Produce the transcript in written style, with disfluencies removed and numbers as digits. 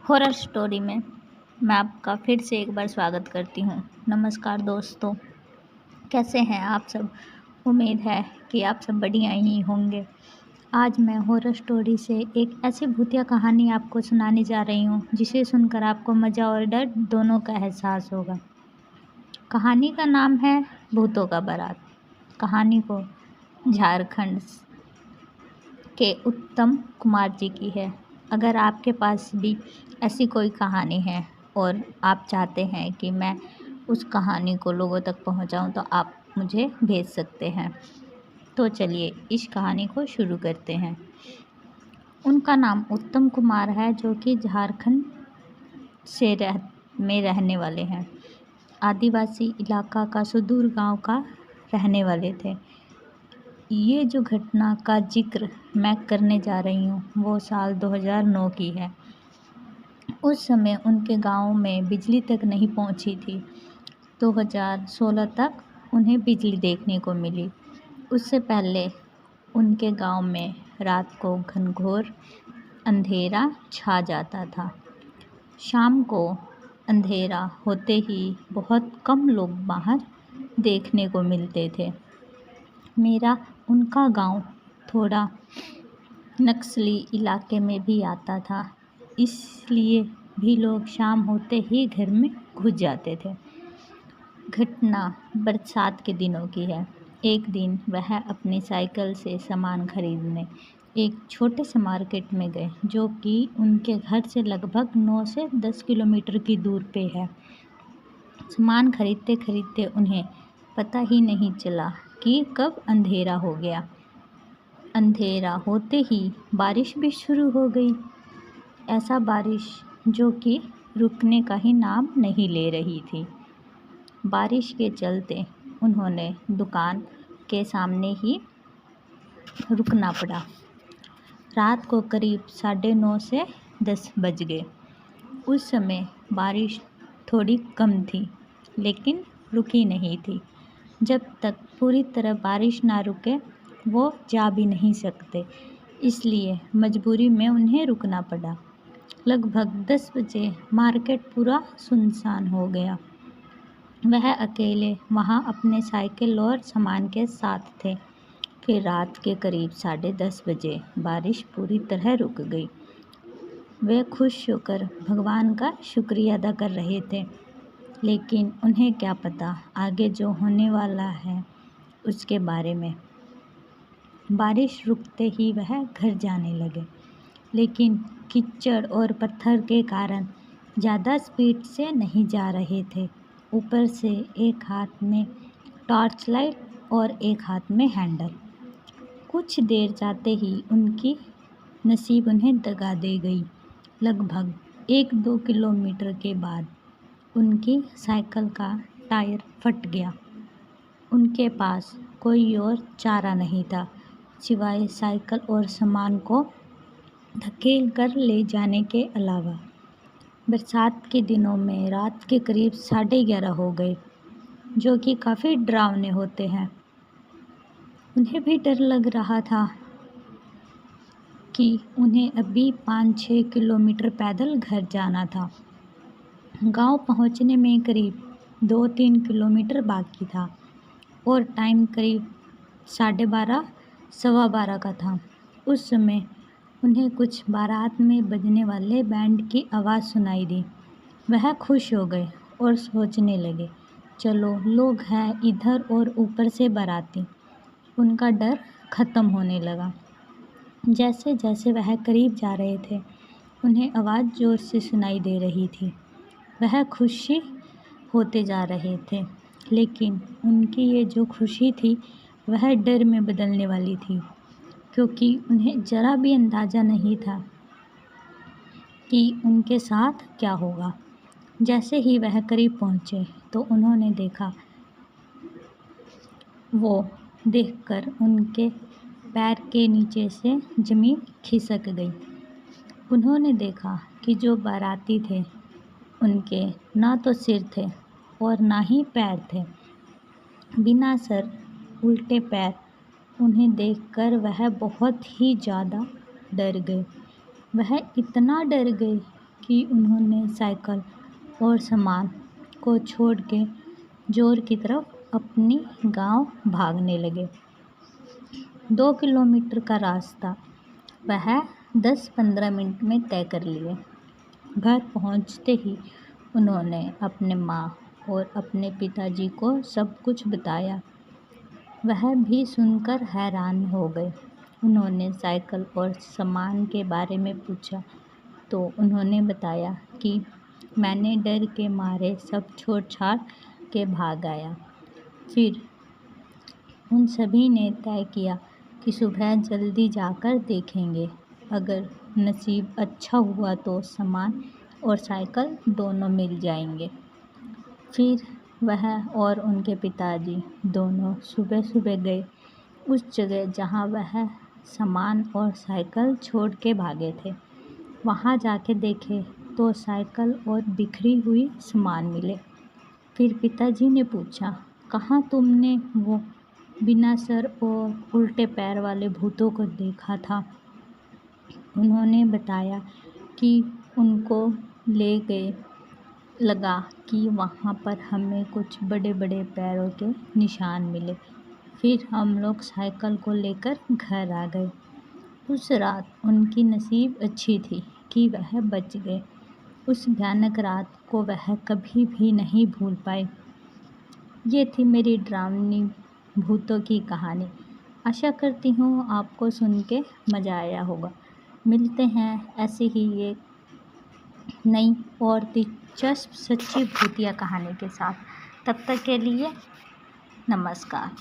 Horror story में मैं आपका फिर से एक बार स्वागत करती हूँ। नमस्कार दोस्तों, कैसे हैं आप सब। उम्मीद है कि आप सब बढ़िया ही होंगे। आज मैं हॉरर स्टोरी से एक ऐसी भूतिया कहानी आपको सुनाने जा रही हूँ जिसे सुनकर आपको मज़ा और डर दोनों का एहसास होगा। कहानी का नाम है भूतों का बारात। कहानी को झारखंड के उत्तम कुमार जी की है। अगर आपके पास भी ऐसी कोई कहानी है और आप चाहते हैं कि मैं उस कहानी को लोगों तक पहुंचाऊं, तो आप मुझे भेज सकते हैं। तो चलिए इस कहानी को शुरू करते हैं। उनका नाम उत्तम कुमार है, जो कि झारखंड से रहने वाले हैं। आदिवासी इलाका का सुदूर गांव का रहने वाले थे। ये जो घटना का जिक्र मैं करने जा रही हूँ वो साल 2009 की है। उस समय उनके गांव में बिजली तक नहीं पहुंची थी। 2016 तक उन्हें बिजली देखने को मिली। उससे पहले उनके गांव में रात को घनघोर अंधेरा छा जाता था। शाम को अंधेरा होते ही बहुत कम लोग बाहर देखने को मिलते थे। मेरा उनका गांव थोड़ा नक्सली इलाके में भी आता था, इसलिए भी लोग शाम होते ही घर में घुस जाते थे। घटना बरसात के दिनों की है। एक दिन वह अपनी साइकिल से सामान खरीदने एक छोटे से मार्केट में गए, जो कि उनके घर से लगभग 9 से 10 किलोमीटर की दूर पे है। सामान खरीदते खरीदते उन्हें पता ही नहीं चला कि कब अंधेरा हो गया। अंधेरा होते ही बारिश भी शुरू हो गई। ऐसा बारिश जो कि रुकने का ही नाम नहीं ले रही थी। बारिश के चलते उन्होंने दुकान के सामने ही रुकना पड़ा। रात को करीब 9:30 से 10 बज गए। उस समय बारिश थोड़ी कम थी, लेकिन रुकी नहीं थी। जब तक पूरी तरह बारिश ना रुके वो जा भी नहीं सकते, इसलिए मजबूरी में उन्हें रुकना पड़ा। लगभग 10 बजे मार्केट पूरा सुनसान हो गया। वह अकेले वहाँ अपने साइकिल और सामान के साथ थे। फिर रात के करीब 10:30 बजे बारिश पूरी तरह रुक गई। वे खुश होकर भगवान का शुक्रिया अदा कर रहे थे, लेकिन उन्हें क्या पता आगे जो होने वाला है उसके बारे में। बारिश रुकते ही वह घर जाने लगे, लेकिन कीचड़ और पत्थर के कारण ज़्यादा स्पीड से नहीं जा रहे थे। ऊपर से एक हाथ में टॉर्च लाइट और एक हाथ में हैंडल। कुछ देर जाते ही उनकी नसीब उन्हें दगा दे गई। लगभग 1-2 किलोमीटर के बाद उनकी साइकिल का टायर फट गया। उनके पास कोई और चारा नहीं था सिवाय साइकिल और सामान को धकेल कर ले जाने के अलावा। बरसात के दिनों में रात के करीब 11:30 हो गए, जो कि काफ़ी डरावने होते हैं। उन्हें भी डर लग रहा था कि उन्हें अभी 5-6 किलोमीटर पैदल घर जाना था। गांव पहुंचने में करीब 2-3 किलोमीटर बाकी था और टाइम करीब 12:30 सवा 12 का था। उस समय उन्हें कुछ बारात में बजने वाले बैंड की आवाज़ सुनाई दी। वह खुश हो गए और सोचने लगे, चलो लोग हैं इधर और ऊपर से बाराती। उनका डर ख़त्म होने लगा। जैसे जैसे वह करीब जा रहे थे उन्हें आवाज़ ज़ोर से सुनाई दे रही थी। वह खुशी होते जा रहे थे, लेकिन उनकी ये जो खुशी थी वह डर में बदलने वाली थी, क्योंकि उन्हें ज़रा भी अंदाज़ा नहीं था कि उनके साथ क्या होगा। जैसे ही वह करीब पहुँचे तो उन्होंने देखा, वो देखकर उनके पैर के नीचे से ज़मीन खिसक गई। उन्होंने देखा कि जो बाराती थे उनके ना तो सिर थे और ना ही पैर थे। बिना सर, उल्टे पैर। उन्हें देखकर वह बहुत ही ज़्यादा डर गए। वह इतना डर गए कि उन्होंने साइकिल और सामान को छोड़ के जोर की तरफ अपनी गांव भागने लगे। 2 किलोमीटर का रास्ता वह 10-15 मिनट में तय कर लिए। घर पहुंचते ही उन्होंने अपने माँ और अपने पिताजी को सब कुछ बताया। वह भी सुनकर हैरान हो गए। उन्होंने साइकिल और सामान के बारे में पूछा तो उन्होंने बताया कि मैंने डर के मारे सब छोड़-छाड़ के भाग आया। फिर उन सभी ने तय किया कि सुबह जल्दी जाकर देखेंगे। अगर नसीब अच्छा हुआ तो सामान और साइकिल दोनों मिल जाएंगे। फिर वह और उनके पिताजी दोनों सुबह-सुबह गए उस जगह जहां वह सामान और साइकिल छोड़ के भागे थे। वहां जाके देखे तो साइकिल और बिखरी हुई सामान मिले। फिर पिताजी ने पूछा, कहाँ तुमने वो बिना सर और उल्टे पैर वाले भूतों को देखा था? उन्होंने बताया कि उनको ले गए, लगा कि वहाँ पर हमें कुछ बड़े-बड़े पैरों के निशान मिले। फिर हम लोग साइकिल को लेकर घर आ गए। उस रात उनकी नसीब अच्छी थी कि वह बच गए। उस भयानक रात को वह कभी भी नहीं भूल पाए। ये थी मेरी डरावनी भूतों की कहानी। आशा करती हूँ आपको सुन के मज़ा आया होगा। मिलते हैं ऐसी ही एक नई और दिलचस्प सच्ची भूतिया कहानी के साथ। तब तक के लिए नमस्कार।